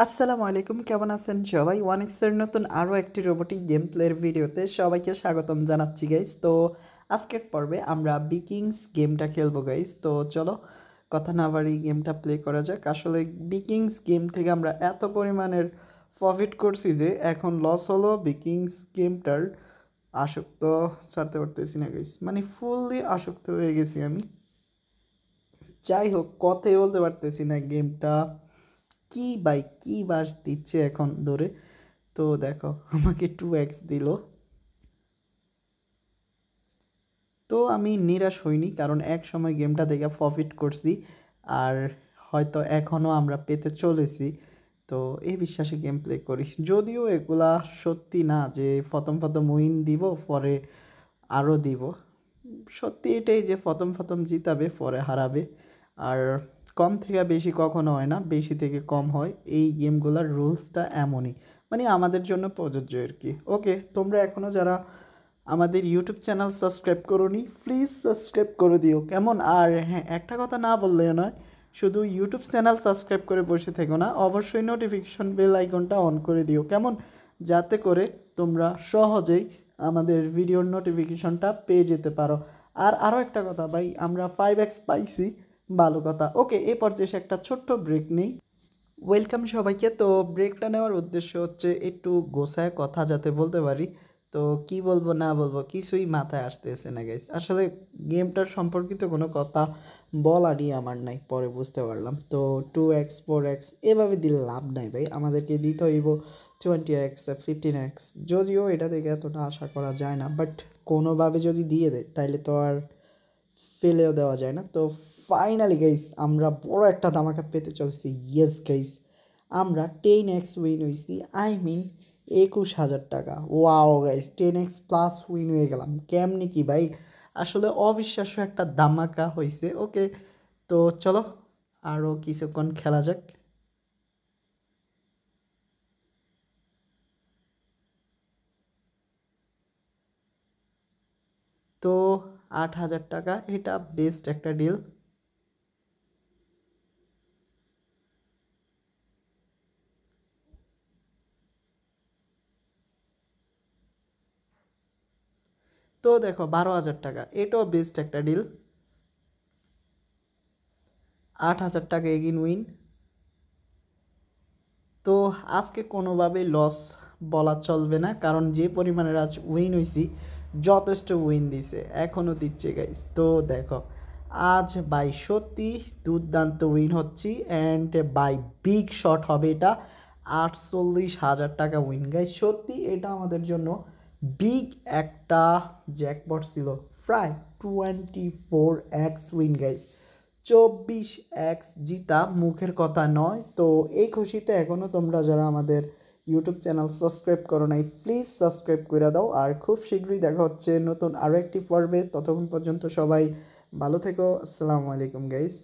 আসসালামু আলাইকুম, কেমন আছেন সবাই? ওয়ানিক্সের নতুন আরও একটি রোবোটিক গেম প্লের ভিডিওতে সবাইকে স্বাগতম জানাচ্ছি গাইস। তো আজকের পর্বে আমরা বিকিংস গেমটা খেলবো গাইস। তো চলো কথা না বাড়ি গেমটা প্লে করা যাক। আসলে বিকিংস গেম থেকে আমরা এত পরিমাণের প্রফিট করছি যে এখন লস হলো বিকিংস গেমটার আসক্ত ছাড়তে পারতেছি না গাইস, মানে ফুললি আসক্ত হয়ে গেছি আমি। যাই হোক, কথাই বলতে পারতেছি না, গেমটা কি বাই কি বাস দিচ্ছে এখন ধরে। তো দেখো আমাকে 2x দিল। তো আমি নিরাশ হইনি, কারণ এক সময় গেমটা দেখে প্রফিট করছি আর হয়তো এখনও আমরা পেতে চলেছি। তো এই বিশ্বাসে গেম প্লে করি, যদিও এগুলা সত্যি না যে প্রথম প্রথম উইন দিব পরে আরও দিব। সত্যি এটাই যে প্রথম প্রথম জিতাবে পরে হারাবে, আর কম থেকে বেশি কখনো হয় না, বেশি থেকে কম হয়। এই গেমগুলোর রুলসটা এমনই, মানে আমাদের জন্য প্রযোজ্য আর কি। ওকে, তোমরা এখনও যারা আমাদের ইউটিউব চ্যানেল সাবস্ক্রাইব করোনি প্লিজ সাবস্ক্রাইব করে দিও, কেমন? আর হ্যাঁ, একটা কথা না বললে নয়, শুধু ইউটিউব চ্যানেল সাবস্ক্রাইব করে বসে থেকো না, অবশ্যই নোটিফিকেশন বেল আইকনটা অন করে দিও, কেমন? যাতে করে তোমরা সহজেই আমাদের ভিডিওর নোটিফিকেশনটা পেয়ে যেতে পারো। আর আরও একটা কথা ভাই, আমরা 5x পাইছি, ভালো কথা। ওকে, এই পর্যায়ে একটা ছোট্ট ব্রেক নেই। ওয়েলকাম সবাইকে। তো ব্রেকটা নেওয়ার উদ্দেশ্য হচ্ছে একটু গোছায় কথা যাতে বলতে পারি। তো কি বলবো না বলবো কিছুই মাথায় আসতেছে না গাইস। আসলে গেমটার সম্পর্কিত কোনো কথা বলারই আমার নাই, পরে বুঝতে পারলাম। তো 2x 4x এভাবে দিলে লাভ নাই ভাই, আমাদেরকে দিতে হইব 20x 15x। যদিও এটা থেকে এতটা আশা করা যায় না, বাট কোনোভাবে যদি দিয়ে দেয় তাইলে তো আর ফেলেও দেওয়া যায় না। তো ফাইনালি গাইস আমরা বড় একটা ধামাকা পেতে চলছি। ইয়েস গাইস, আমরা 10x উইন হয়েছি, আই মিন 21,000 টাকা। Wow guys, 10x plus win হয়ে গেলাম কেমনি কি ভাই, আসলে অবিশ্বাস্য একটা ধামাকা হয়েছে। ওকে, তো চলো আরও কিছুক্ষণ খেলা যাক। তো 8,000 টাকা, এটা বেস্ট একটা ডিল। তো দেখো 12,000 টাকা, এটাও বেস্ট একটা ডিল। 8,000 টাকা এগিন উইন। তো আজকে কোনোভাবেই লস বলা চলবে না, কারণ যে পরিমাণের আজ উইন হয়েছি যথেষ্ট উইন দিছে, এখনও দিচ্ছে গাইস। তো দেখো আজ বাই সত্যি দুর্দান্ত উইন হচ্ছি, অ্যান্ড বাই বিগ শট হবে এটা। 48,000 টাকা উইন গাইস, সত্যি এটা আমাদের জন্য বিগ একটা জ্যাকপট ছিল। প্রায় 24x উইন গাইস, 24x জিতা মুখের কথা নয়। তো এই খুশিতে এখনও তোমরা যারা আমাদের ইউটিউব চ্যানেল সাবস্ক্রাইব করো নাই প্লিজ সাবস্ক্রাইব করে দাও। আর খুব শীঘ্রই দেখা হচ্ছে নতুন আরও একটি পর্বে, ততক্ষণ পর্যন্ত সবাই ভালো থেকো। আসসালামু আলাইকুম গাইস।